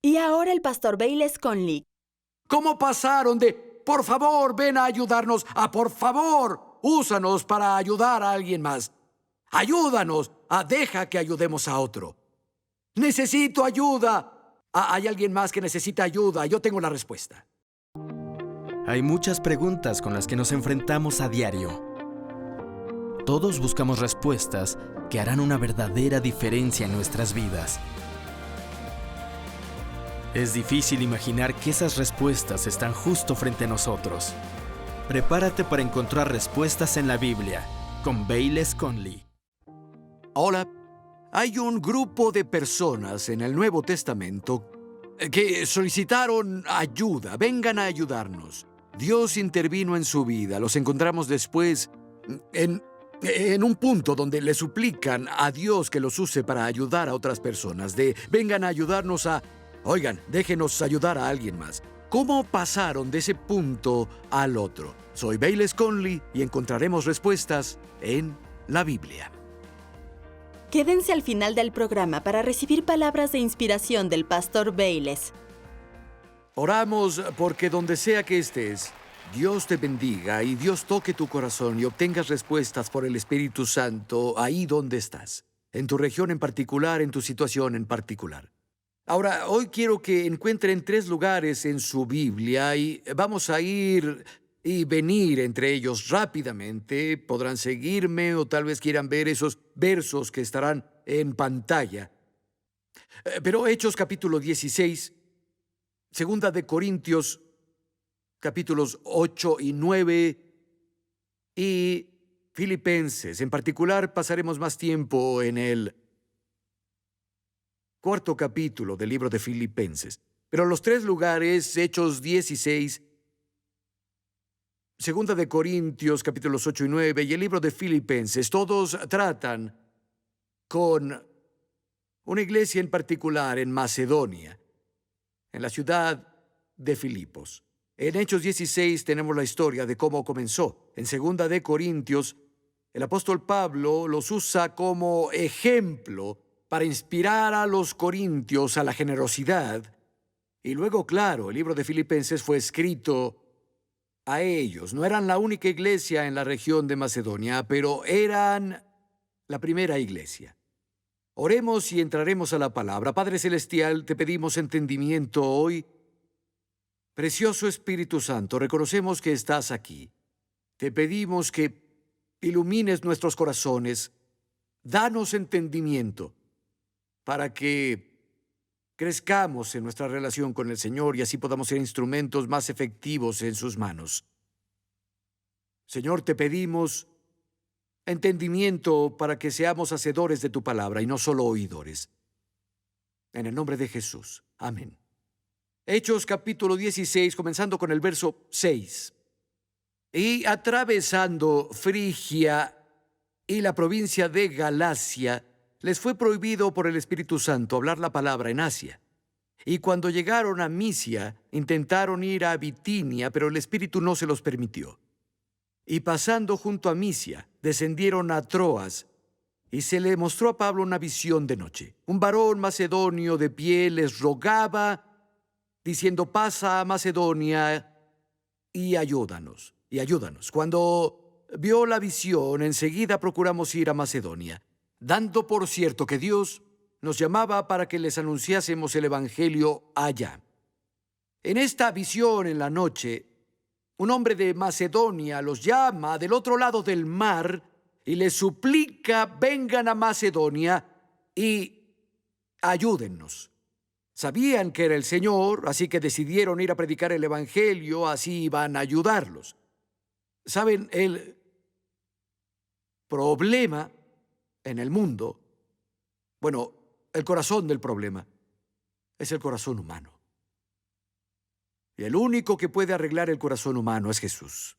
Y ahora el pastor Bayless Conley. ¿Cómo pasaron de por favor, ven a ayudarnos a por favor, úsanos para ayudar a alguien más? Ayúdanos a deja que ayudemos a otro. Necesito ayuda. Hay alguien más que necesita ayuda. Yo tengo la respuesta. Hay muchas preguntas con las que nos enfrentamos a diario. Todos buscamos respuestas que harán una verdadera diferencia en nuestras vidas. Es difícil imaginar que esas respuestas están justo frente a nosotros. Prepárate para encontrar respuestas en la Biblia con Bayless Conley. Hola. Hay un grupo de personas en el Nuevo Testamento que solicitaron ayuda. Vengan a ayudarnos. Dios intervino en su vida. Los encontramos después en un punto donde le suplican a Dios que los use para ayudar a otras personas. Vengan a ayudarnos a... Oigan, déjenos ayudar a alguien más. ¿Cómo pasaron de ese punto al otro? Soy Bayless Conley y encontraremos respuestas en la Biblia. Quédense al final del programa para recibir palabras de inspiración del pastor Bayless. Oramos porque donde sea que estés, Dios te bendiga y Dios toque tu corazón y obtengas respuestas por el Espíritu Santo ahí donde estás, en tu región en particular, en tu situación en particular. Ahora, hoy quiero que encuentren 3 lugares en su Biblia y vamos a ir y venir entre ellos rápidamente. Podrán seguirme o tal vez quieran ver esos versos que estarán en pantalla. Pero Hechos capítulo 16, Segunda de Corintios capítulos 8 y 9 y Filipenses. En particular pasaremos más tiempo en el 4º capítulo del libro de Filipenses. Pero los 3 lugares, Hechos 16, Segunda de Corintios, capítulos 8 y 9, y el libro de Filipenses, todos tratan con una iglesia en particular en Macedonia, en la ciudad de Filipos. En Hechos 16 tenemos la historia de cómo comenzó. En Segunda de Corintios, el apóstol Pablo los usa como ejemplo para inspirar a los corintios a la generosidad. Y luego, claro, el libro de Filipenses fue escrito a ellos. No eran la única iglesia en la región de Macedonia, pero eran la primera iglesia. Oremos y entraremos a la palabra. Padre Celestial, te pedimos entendimiento hoy. Precioso Espíritu Santo, reconocemos que estás aquí. Te pedimos que ilumines nuestros corazones. Danos entendimiento para que crezcamos en nuestra relación con el Señor y así podamos ser instrumentos más efectivos en sus manos. Señor, te pedimos entendimiento para que seamos hacedores de tu palabra y no solo oidores. En el nombre de Jesús. Amén. Hechos capítulo 16, comenzando con el verso 6. Y atravesando Frigia y la provincia de Galacia, les fue prohibido por el Espíritu Santo hablar la palabra en Asia. Y cuando llegaron a Misia, intentaron ir a Bitinia, pero el Espíritu no se los permitió. Y pasando junto a Misia, descendieron a Troas, y se le mostró a Pablo una visión de noche. Un varón macedonio de pie les rogaba, diciendo, pasa a Macedonia y ayúdanos. Cuando vio la visión, enseguida procuramos ir a Macedonia, dando por cierto que Dios nos llamaba para que les anunciásemos el Evangelio allá. En esta visión en la noche, un hombre de Macedonia los llama del otro lado del mar y les suplica, vengan a Macedonia y ayúdennos. Sabían que era el Señor, así que decidieron ir a predicar el Evangelio, así iban a ayudarlos. ¿Saben? El problema en el mundo, bueno, el corazón del problema es el corazón humano. Y el único que puede arreglar el corazón humano es Jesús.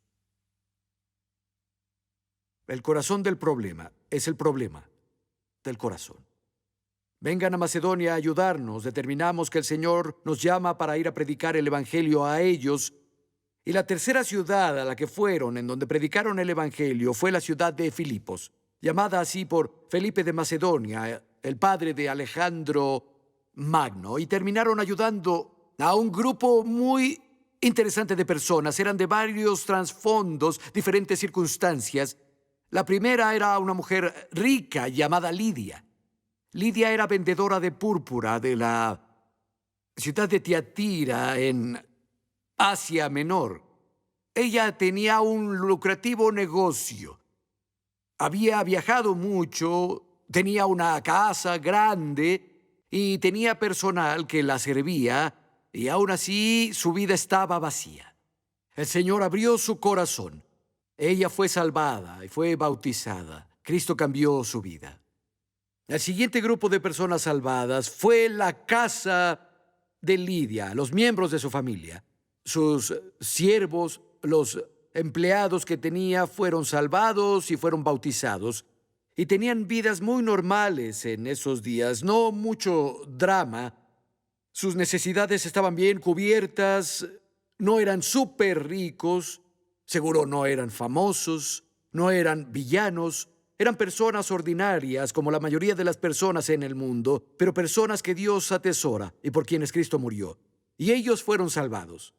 El corazón del problema es el problema del corazón. Vengan a Macedonia a ayudarnos. Determinamos que el Señor nos llama para ir a predicar el Evangelio a ellos. Y la tercera ciudad a la que fueron, en donde predicaron el Evangelio, fue la ciudad de Filipos, llamada así por Felipe de Macedonia, el padre de Alejandro magno y terminaron ayudando a un grupo muy interesante de personas. Eran de varios trasfondos, diferentes circunstancias. La primera era una mujer rica llamada Lidia. Lidia era vendedora de púrpura de la ciudad de Tiatira en Asia Menor. Ella tenía un lucrativo negocio. Había viajado mucho, tenía una casa grande y tenía personal que la servía, y aún así su vida estaba vacía. El Señor abrió su corazón. Ella fue salvada y fue bautizada. Cristo cambió su vida. El siguiente grupo de personas salvadas fue la casa de Lidia, los miembros de su familia. Sus siervos, los empleados que tenía, fueron salvados y fueron bautizados. Y tenían vidas muy normales en esos días, no mucho drama. Sus necesidades estaban bien cubiertas, no eran súper ricos, seguro no eran famosos, no eran villanos. Eran personas ordinarias, como la mayoría de las personas en el mundo, pero personas que Dios atesora y por quienes Cristo murió. Y ellos fueron salvados.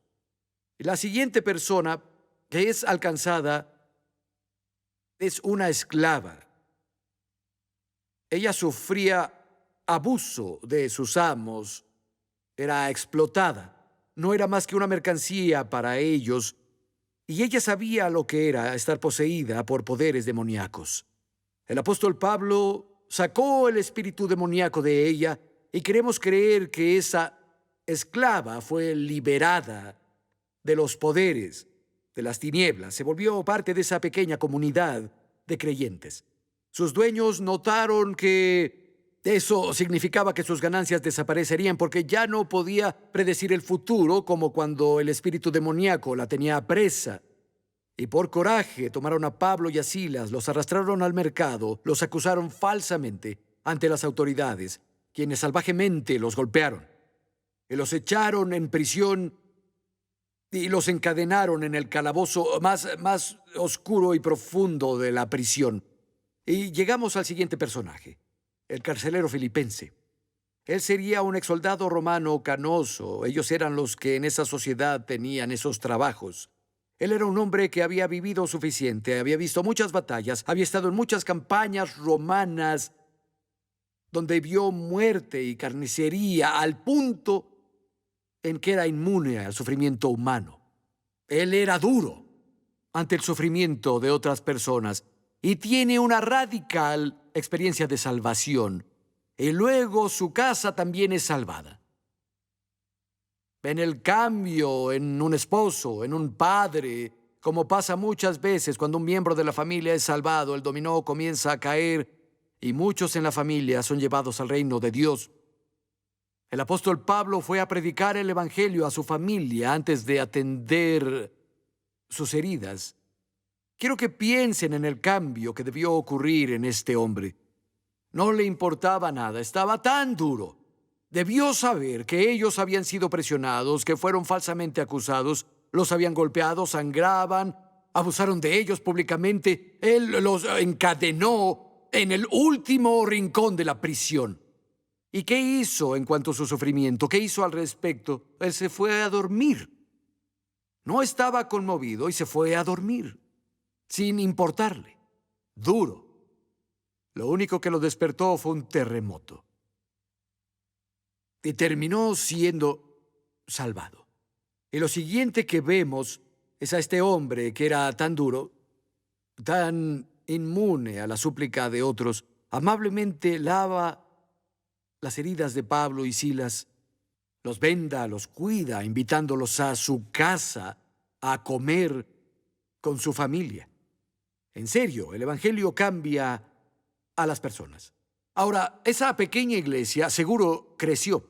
La siguiente persona que es alcanzada es una esclava. Ella sufría abuso de sus amos, era explotada, no era más que una mercancía para ellos, y ella sabía lo que era estar poseída por poderes demoníacos. El apóstol Pablo sacó el espíritu demoníaco de ella y queremos creer que esa esclava fue liberada de los poderes de las tinieblas. Se volvió parte de esa pequeña comunidad de creyentes. Sus dueños notaron que eso significaba que sus ganancias desaparecerían porque ya no podía predecir el futuro como cuando el espíritu demoníaco la tenía presa. Y por coraje tomaron a Pablo y a Silas, los arrastraron al mercado, los acusaron falsamente ante las autoridades, quienes salvajemente los golpearon y los echaron en prisión y los encadenaron en el calabozo más oscuro y profundo de la prisión. Y llegamos al siguiente personaje, el carcelero filipense. Él sería un exsoldado romano canoso. Ellos eran los que en esa sociedad tenían esos trabajos. Él era un hombre que había vivido suficiente, había visto muchas batallas, había estado en muchas campañas romanas donde vio muerte y carnicería al punto en que era inmune al sufrimiento humano. Él era duro ante el sufrimiento de otras personas y tiene una radical experiencia de salvación. Y luego su casa también es salvada. En el cambio, en un esposo, en un padre, como pasa muchas veces cuando un miembro de la familia es salvado, el dominó comienza a caer y muchos en la familia son llevados al reino de Dios. El apóstol Pablo fue a predicar el evangelio a su familia antes de atender sus heridas. Quiero que piensen en el cambio que debió ocurrir en este hombre. No le importaba nada, estaba tan duro. Debió saber que ellos habían sido presionados, que fueron falsamente acusados, los habían golpeado, sangraban, abusaron de ellos públicamente. Él los encadenó en el último rincón de la prisión. ¿Y qué hizo en cuanto a su sufrimiento? ¿Qué hizo al respecto? Él se fue a dormir. No estaba conmovido y se fue a dormir, sin importarle. Duro. Lo único que lo despertó fue un terremoto. Y terminó siendo salvado. Y lo siguiente que vemos es a este hombre que era tan duro, tan inmune a la súplica de otros, amablemente lava las heridas de Pablo y Silas, los venda, los cuida, invitándolos a su casa a comer con su familia. En serio, el evangelio cambia a las personas. Ahora, esa pequeña iglesia seguro creció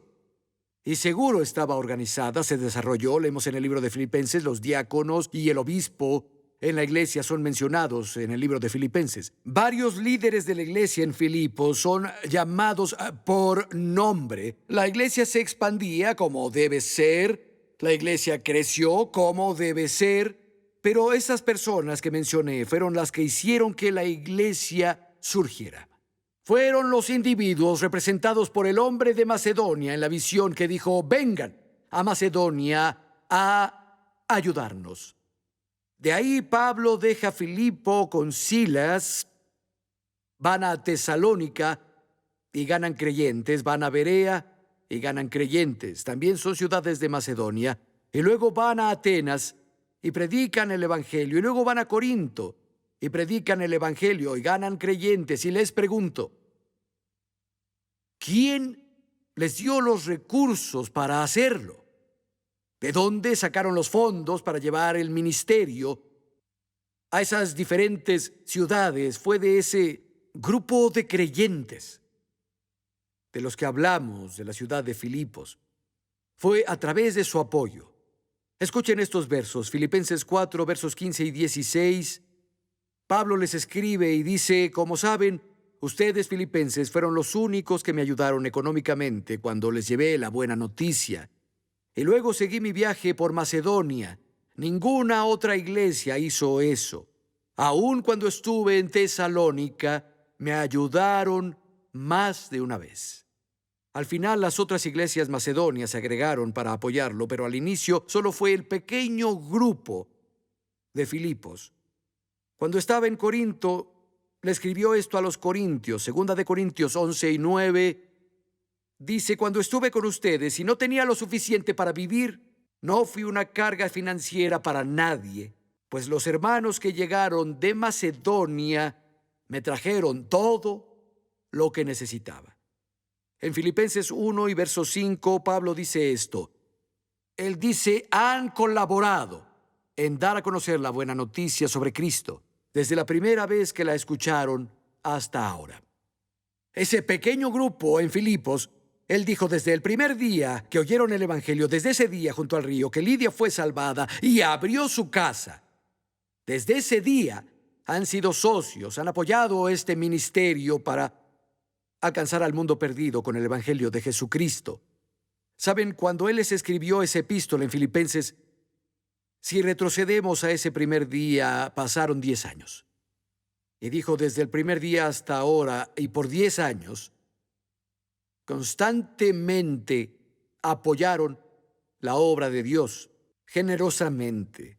y seguro estaba organizada, se desarrolló. Leemos en el libro de Filipenses, los diáconos y el obispo en la iglesia son mencionados en el libro de Filipenses. Varios líderes de la iglesia en Filipos son llamados por nombre. La iglesia se expandía como debe ser, la iglesia creció como debe ser, pero esas personas que mencioné fueron las que hicieron que la iglesia surgiera. fueron los individuos representados por el hombre de Macedonia en la visión que dijo: vengan a Macedonia a ayudarnos. De ahí Pablo deja Filipo con Silas, van a Tesalónica y ganan creyentes, van a Berea y ganan creyentes, también son ciudades de Macedonia, y luego van a Atenas y predican el Evangelio, y luego van a Corinto y predican el Evangelio y ganan creyentes. Y les pregunto, ¿quién les dio los recursos para hacerlo? ¿De dónde sacaron los fondos para llevar el ministerio a esas diferentes ciudades? Fue de ese grupo de creyentes de los que hablamos, de la ciudad de Filipos. Fue a través de su apoyo. Escuchen estos versos, Filipenses 4, versos 15 y 16. Pablo les escribe y dice: como saben, ustedes filipenses fueron los únicos que me ayudaron económicamente cuando les llevé la buena noticia. Y luego seguí mi viaje por Macedonia. Ninguna otra iglesia hizo eso. Aun cuando estuve en Tesalónica, me ayudaron más de una vez. Al final, las otras iglesias macedonias se agregaron para apoyarlo, pero al inicio solo fue el pequeño grupo de Filipos. Cuando estaba en Corinto, le escribió esto a los corintios, 2 de Corintios 11 y 9. Dice: cuando estuve con ustedes y no tenía lo suficiente para vivir, no fui una carga financiera para nadie, pues los hermanos que llegaron de Macedonia me trajeron todo lo que necesitaba. En Filipenses 1 y verso 5, Pablo dice esto. Él dice: han colaborado en dar a conocer la buena noticia sobre Cristo, desde la primera vez que la escucharon hasta ahora. Ese pequeño grupo en Filipos, él dijo desde el primer día que oyeron el Evangelio, desde ese día junto al río, que Lidia fue salvada y abrió su casa. Desde ese día han sido socios, han apoyado este ministerio para alcanzar al mundo perdido con el Evangelio de Jesucristo. Saben, cuando él les escribió esa epístola en Filipenses, si retrocedemos a ese primer día, pasaron 10 años. Y dijo: desde el primer día hasta ahora, y por 10 años, constantemente apoyaron la obra de Dios generosamente.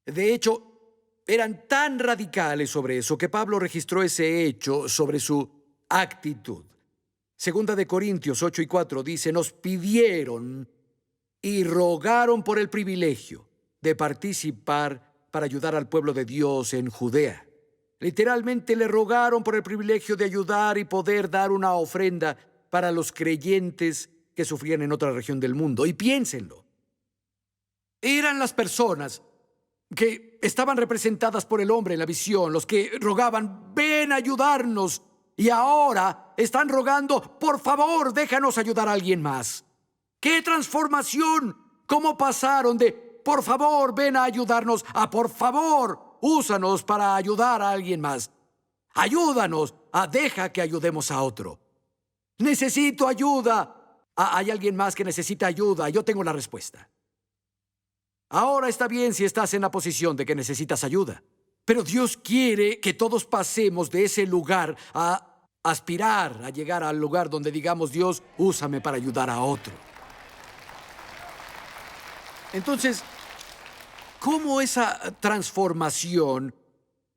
De hecho, eran tan radicales sobre eso que Pablo registró ese hecho sobre su actitud. 2 de Corintios 8 y 4 dice: nos pidieron y rogaron por el privilegio de participar para ayudar al pueblo de Dios en Judea. Literalmente le rogaron por el privilegio de ayudar y poder dar una ofrenda para los creyentes que sufrían en otra región del mundo. Y piénsenlo, eran las personas que estaban representadas por el hombre en la visión, los que rogaban: ven a ayudarnos. Y ahora están rogando: por favor, déjanos ayudar a alguien más. ¡Qué transformación! ¿Cómo pasaron de por favor, ven a ayudarnos a por favor, úsanos para ayudar a alguien más? Ayúdanos a deja que ayudemos a otro. Necesito ayuda. Hay alguien más que necesita ayuda. Yo tengo la respuesta. Ahora está bien si estás en la posición de que necesitas ayuda. Pero Dios quiere que todos pasemos de ese lugar a aspirar a llegar al lugar donde digamos: Dios, úsame para ayudar a otro. Entonces, ¿cómo esa transformación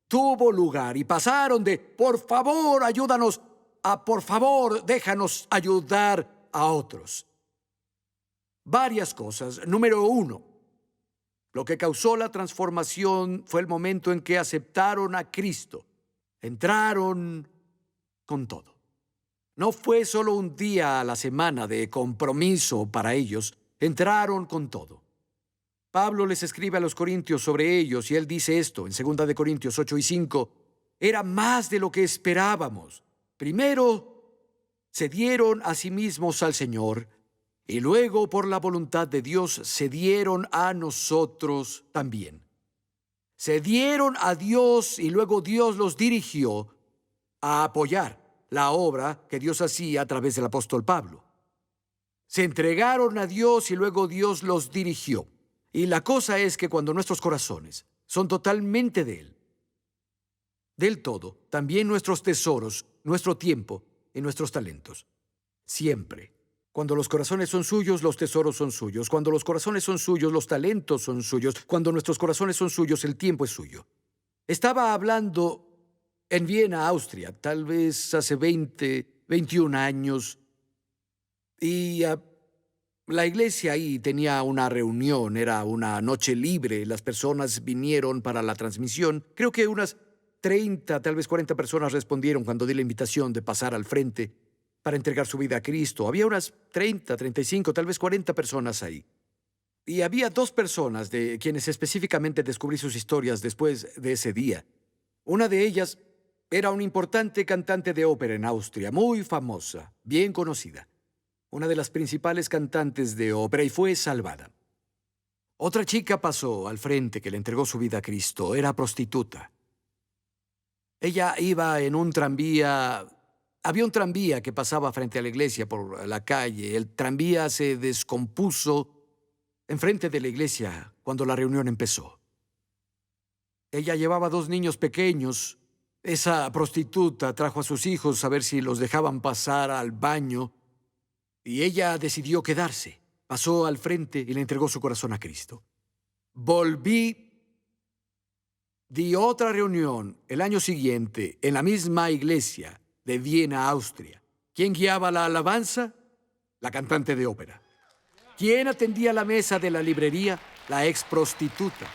tuvo lugar y pasaron de por favor, ayúdanos a por favor, déjanos ayudar a otros? Varias cosas. Número 1. Lo que causó la transformación fue el momento en que aceptaron a Cristo. Entraron con todo. No fue solo un día a la semana de compromiso para ellos. Entraron con todo. Pablo les escribe a los corintios sobre ellos y él dice esto en 2 de Corintios 8 y 5. Era más de lo que esperábamos. Primero, se dieron a sí mismos al Señor, y luego, por la voluntad de Dios, se dieron a nosotros también. Se dieron a Dios y luego Dios los dirigió a apoyar la obra que Dios hacía a través del apóstol Pablo. Se entregaron a Dios y luego Dios los dirigió. Y la cosa es que cuando nuestros corazones son totalmente de Él, del todo, también nuestros tesoros, nuestro tiempo y nuestros talentos. Siempre. Cuando los corazones son suyos, los tesoros son suyos. Cuando los corazones son suyos, los talentos son suyos. Cuando nuestros corazones son suyos, el tiempo es suyo. Estaba hablando en Viena, Austria, tal vez hace 21 años, y la iglesia ahí tenía una reunión, era una noche libre, las personas vinieron para la transmisión. Creo que unas 30, tal vez 40 personas respondieron cuando di la invitación de pasar al frente para entregar su vida a Cristo. Había unas 30, 35, tal vez 40 personas ahí. Y había 2 personas de quienes específicamente descubrí sus historias después de ese día. Una de ellas era una importante cantante de ópera en Austria, muy famosa, bien conocida. Una de las principales cantantes de ópera y fue salvada. Otra chica pasó al frente que le entregó su vida a Cristo. Era prostituta. Ella iba en un tranvía. Había un tranvía que pasaba frente a la iglesia por la calle. El tranvía se descompuso enfrente de la iglesia cuando la reunión empezó. Ella llevaba 2 niños pequeños. Esa prostituta trajo a sus hijos a ver si los dejaban pasar al baño. Y ella decidió quedarse. Pasó al frente y le entregó su corazón a Cristo. Di otra reunión el año siguiente en la misma iglesia de Viena, Austria. ¿Quién guiaba la alabanza? La cantante de ópera. ¿Quién atendía la mesa de la librería? La ex prostituta.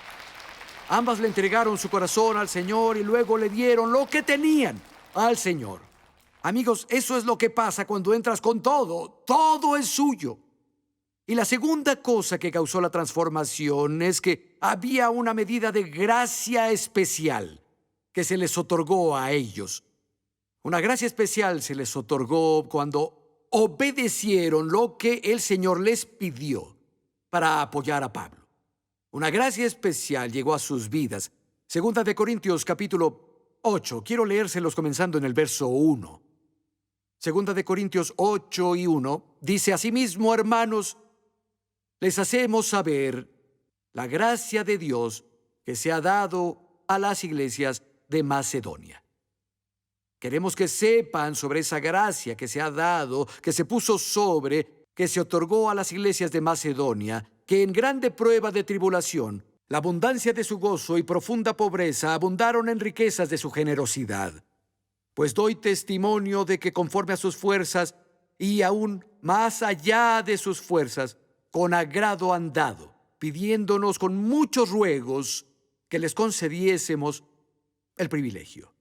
Ambas le entregaron su corazón al Señor y luego le dieron lo que tenían al Señor. Amigos, eso es lo que pasa cuando entras con todo. Todo es suyo. Y la segunda cosa que causó la transformación es que había una medida de gracia especial que se les otorgó a ellos. Una gracia especial se les otorgó cuando obedecieron lo que el Señor les pidió para apoyar a Pablo. Una gracia especial llegó a sus vidas. Segunda de Corintios capítulo 8. Quiero leérselos comenzando en el verso 1. Segunda de Corintios 8 y 1 dice: asimismo, hermanos, les hacemos saber la gracia de Dios que se ha dado a las iglesias de Macedonia. Queremos que sepan sobre esa gracia que se ha dado, que se puso sobre, que se otorgó a las iglesias de Macedonia, que en grande prueba de tribulación, la abundancia de su gozo y profunda pobreza abundaron en riquezas de su generosidad. Pues doy testimonio de que conforme a sus fuerzas y aún más allá de sus fuerzas, con agrado han dado, pidiéndonos con muchos ruegos que les concediésemos el privilegio.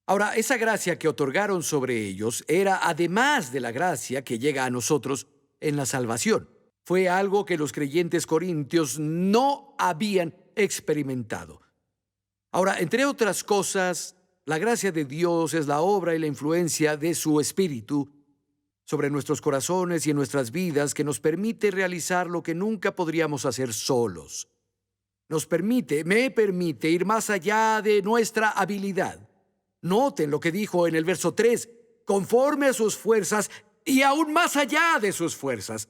Ahora, esa gracia que otorgaron sobre ellos era además de la gracia que llega a nosotros en la salvación. Fue algo que los creyentes corintios no habían experimentado. Ahora, entre otras cosas, la gracia de Dios es la obra y la influencia de su Espíritu sobre nuestros corazones y en nuestras vidas que nos permite realizar lo que nunca podríamos hacer solos. Me permite ir más allá de nuestra habilidad. Noten lo que dijo en el verso 3, conforme a sus fuerzas y aún más allá de sus fuerzas.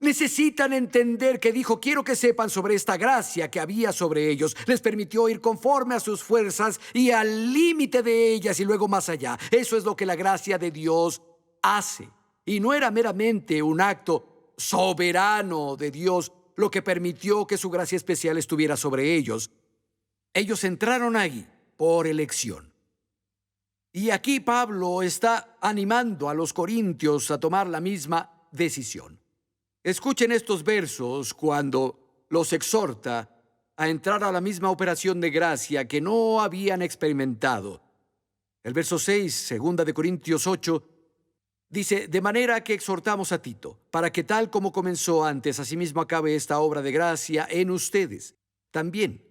Necesitan entender que dijo, quiero que sepan sobre esta gracia que había sobre ellos. Les permitió ir conforme a sus fuerzas y al límite de ellas y luego más allá. Eso es lo que la gracia de Dios hace. Y no era meramente un acto soberano de Dios lo que permitió que su gracia especial estuviera sobre ellos. Ellos entraron ahí por elección. Y aquí Pablo está animando a los corintios a tomar la misma decisión. Escuchen estos versos cuando los exhorta a entrar a la misma operación de gracia que no habían experimentado. El verso 6, segunda de Corintios 8, dice, de manera que exhortamos a Tito, para que tal como comenzó antes, asimismo acabe esta obra de gracia en ustedes también.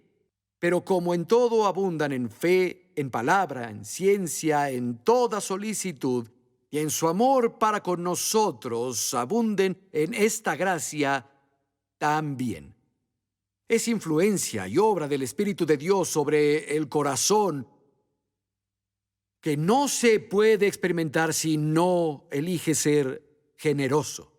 Pero como en todo abundan en fe, en palabra, en ciencia, en toda solicitud, y en su amor para con nosotros abunden en esta gracia también. Es influencia y obra del Espíritu de Dios sobre el corazón que no se puede experimentar si no elige ser generoso.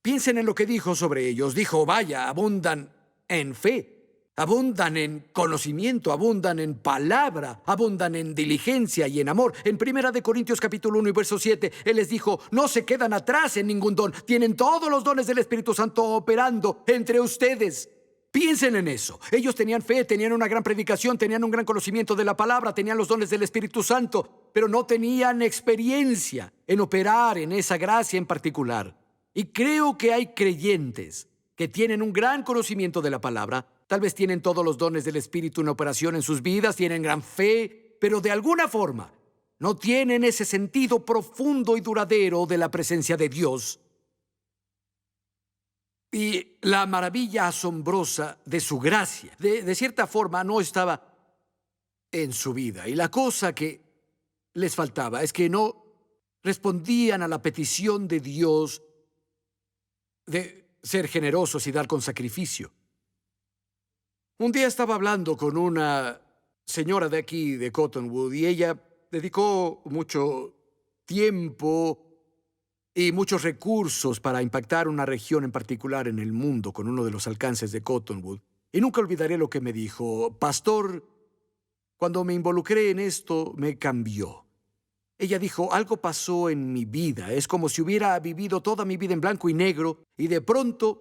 Piensen en lo que dijo sobre ellos. Dijo, vaya, abundan en fe. Abundan en conocimiento, abundan en palabra, abundan en diligencia y en amor. En 1 Corintios capítulo 1 y verso 7, Él les dijo, no se quedan atrás en ningún don. Tienen todos los dones del Espíritu Santo operando entre ustedes. Piensen en eso. Ellos tenían fe, tenían una gran predicación, tenían un gran conocimiento de la palabra, tenían los dones del Espíritu Santo, pero no tenían experiencia en operar en esa gracia en particular. Y creo que hay creyentes que tienen un gran conocimiento de la palabra, tal vez tienen todos los dones del Espíritu en operación en sus vidas, tienen gran fe, pero de alguna forma no tienen ese sentido profundo y duradero de la presencia de Dios y la maravilla asombrosa de su gracia. De cierta forma no estaba en su vida. Y la cosa que les faltaba es que no respondían a la petición de Dios de ser generosos y dar con sacrificio. Un día estaba hablando con una señora de aquí, de Cottonwood, y ella dedicó mucho tiempo y muchos recursos para impactar una región en particular en el mundo con uno de los alcances de Cottonwood. Y nunca olvidaré lo que me dijo. Pastor, cuando me involucré en esto, me cambió. Ella dijo, algo pasó en mi vida. Es como si hubiera vivido toda mi vida en blanco y negro y de pronto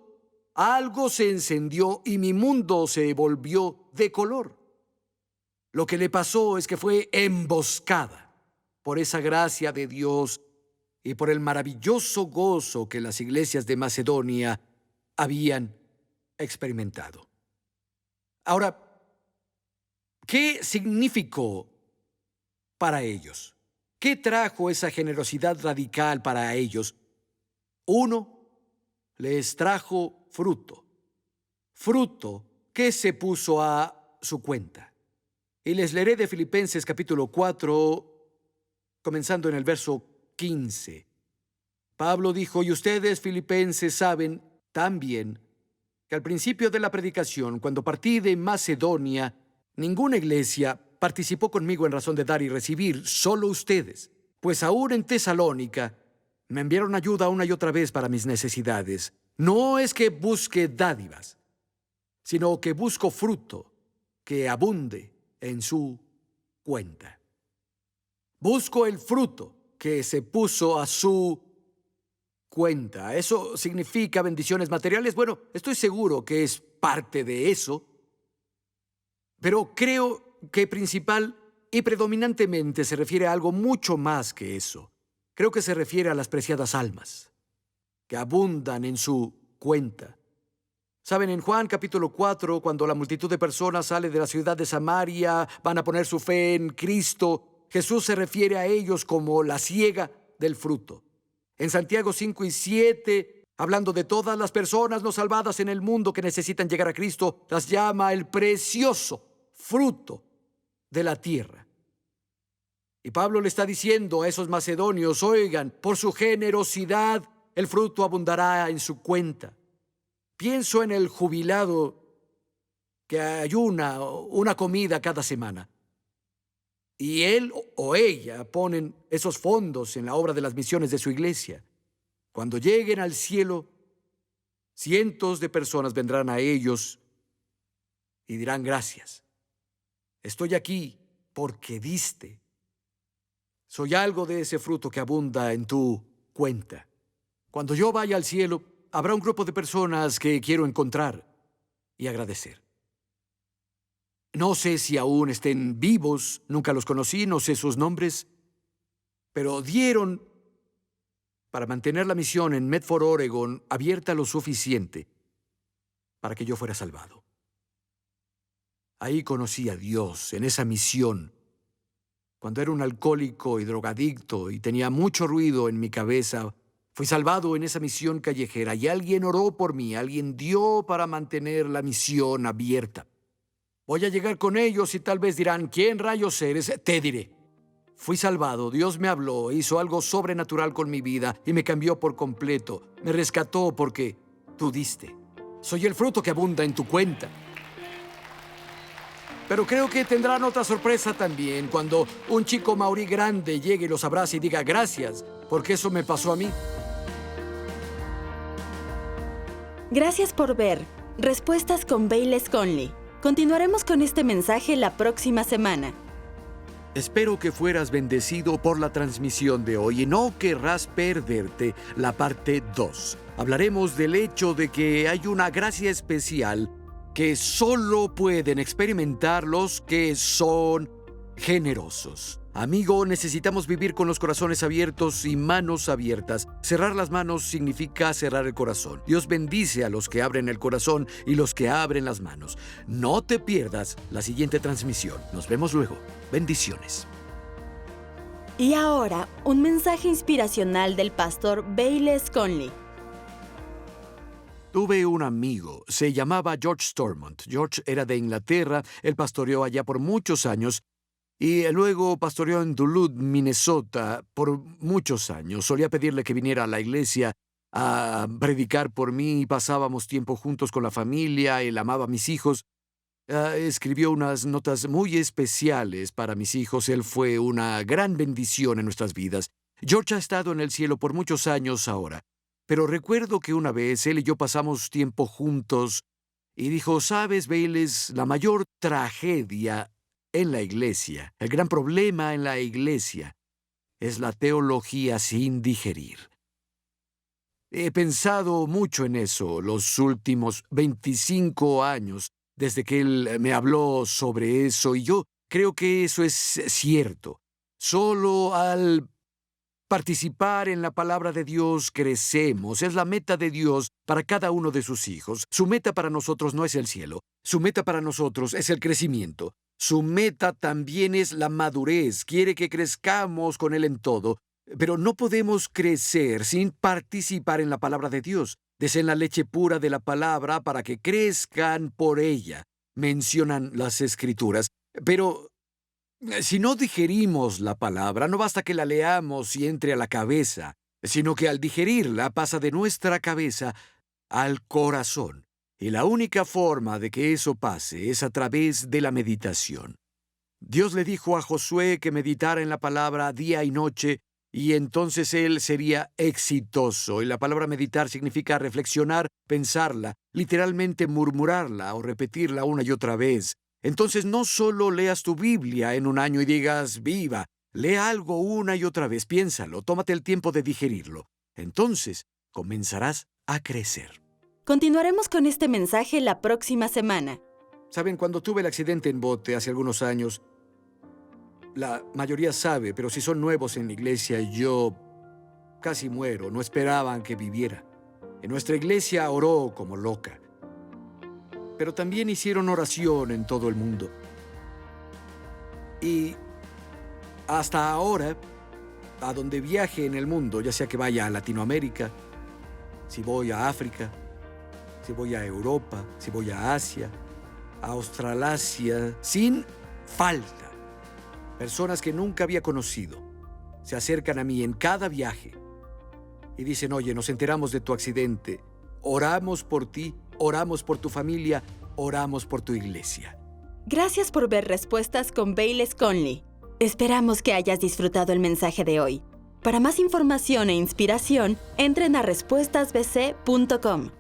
algo se encendió y mi mundo se volvió de color. Lo que le pasó es que fue emboscada por esa gracia de Dios y por el maravilloso gozo que las iglesias de Macedonia habían experimentado. Ahora, ¿qué significó para ellos? ¿Qué trajo esa generosidad radical para ellos? Uno, les trajo fruto. Fruto que se puso a su cuenta. Y les leeré de Filipenses capítulo 4, comenzando en el verso 15. Pablo dijo, y ustedes, filipenses, saben también que al principio de la predicación, cuando partí de Macedonia, ninguna iglesia participó conmigo en razón de dar y recibir, solo ustedes. Pues aún en Tesalónica me enviaron ayuda una y otra vez para mis necesidades. No es que busque dádivas, sino que busco fruto que abunde en su cuenta. Busco el fruto que se puso a su cuenta. ¿Eso significa bendiciones materiales? Bueno, estoy seguro que es parte de eso, pero creo que principal y predominantemente se refiere a algo mucho más que eso. Creo que se refiere a las preciadas almas que abundan en su cuenta. Saben, en Juan capítulo 4, cuando la multitud de personas sale de la ciudad de Samaria, van a poner su fe en Cristo, Jesús se refiere a ellos como la siega del fruto. En Santiago 5 y 7, hablando de todas las personas no salvadas en el mundo que necesitan llegar a Cristo, las llama el precioso fruto de la tierra. Y Pablo le está diciendo a esos macedonios, oigan, por su generosidad el fruto abundará en su cuenta. Pienso en el jubilado que ayuna una comida cada semana. Y él o ella ponen esos fondos en la obra de las misiones de su iglesia. Cuando lleguen al cielo, cientos de personas vendrán a ellos y dirán gracias. Estoy aquí porque diste. Soy algo de ese fruto que abunda en tu cuenta. Cuando yo vaya al cielo, habrá un grupo de personas que quiero encontrar y agradecer. No sé si aún estén vivos, nunca los conocí, no sé sus nombres, pero dieron para mantener la misión en Medford, Oregon, abierta lo suficiente para que yo fuera salvado. Ahí conocí a Dios, en esa misión, cuando era un alcohólico y drogadicto y tenía mucho ruido en mi cabeza. Fui salvado en esa misión callejera y alguien oró por mí, alguien dio para mantener la misión abierta. Voy a llegar con ellos y tal vez dirán, ¿quién rayos eres? Te diré. Fui salvado, Dios me habló, hizo algo sobrenatural con mi vida y me cambió por completo. Me rescató porque tú diste. Soy el fruto que abunda en tu cuenta. Pero creo que tendrán otra sorpresa también cuando un chico maorí grande llegue y los abrace y diga gracias, porque eso me pasó a mí. Gracias por ver Respuestas con Bayless Conley. Continuaremos con este mensaje la próxima semana. Espero que fueras bendecido por la transmisión de hoy y no querrás perderte la parte 2. Hablaremos del hecho de que hay una gracia especial que solo pueden experimentar los que son generosos. Amigo, necesitamos vivir con los corazones abiertos y manos abiertas. Cerrar las manos significa cerrar el corazón. Dios bendice a los que abren el corazón y los que abren las manos. No te pierdas la siguiente transmisión. Nos vemos luego. Bendiciones. Y ahora, un mensaje inspiracional del pastor Bayless Conley. Tuve un amigo, se llamaba George Stormont. George era de Inglaterra, él pastoreó allá por muchos años y luego pastoreó en Duluth, Minnesota, por muchos años. Solía pedirle que viniera a la iglesia a predicar por mí y pasábamos tiempo juntos con la familia. Él amaba a mis hijos. Escribió unas notas muy especiales para mis hijos. Él fue una gran bendición en nuestras vidas. George ha estado en el cielo por muchos años ahora. Pero recuerdo que una vez él y yo pasamos tiempo juntos y dijo, ¿sabes, Bayless? La mayor tragedia en la iglesia, el gran problema en la iglesia, es la teología sin digerir. He pensado mucho en eso los últimos 25 años, desde que él me habló sobre eso, y yo creo que eso es cierto. Solo al participar en la palabra de Dios crecemos. Es la meta de Dios para cada uno de sus hijos. Su meta para nosotros no es el cielo. Su meta para nosotros es el crecimiento. Su meta también es la madurez. Quiere que crezcamos con Él en todo. Pero no podemos crecer sin participar en la palabra de Dios. Deseen la leche pura de la palabra para que crezcan por ella, mencionan las Escrituras. Pero si no digerimos la palabra, no basta que la leamos y entre a la cabeza, sino que al digerirla pasa de nuestra cabeza al corazón. Y la única forma de que eso pase es a través de la meditación. Dios le dijo a Josué que meditara en la palabra día y noche, y entonces él sería exitoso. Y la palabra meditar significa reflexionar, pensarla, literalmente murmurarla o repetirla una y otra vez. Entonces no solo leas tu Biblia en un año y digas, viva, lee algo una y otra vez, piénsalo, tómate el tiempo de digerirlo. Entonces comenzarás a crecer. Continuaremos con este mensaje la próxima semana. Saben, cuando tuve el accidente en bote hace algunos años, la mayoría sabe, pero si son nuevos en la iglesia, yo casi muero, no esperaban que viviera. En nuestra iglesia oró como loca. Pero también hicieron oración en todo el mundo. Y hasta ahora, a donde viaje en el mundo, ya sea que vaya a Latinoamérica, si voy a África, si voy a Europa, si voy a Asia, a Australasia, sin falta, personas que nunca había conocido se acercan a mí en cada viaje y dicen, oye, nos enteramos de tu accidente, oramos por ti, oramos por tu familia, oramos por tu iglesia. Gracias por ver Respuestas con Bayless Conley. Esperamos que hayas disfrutado el mensaje de hoy. Para más información e inspiración, entren a respuestasbc.com.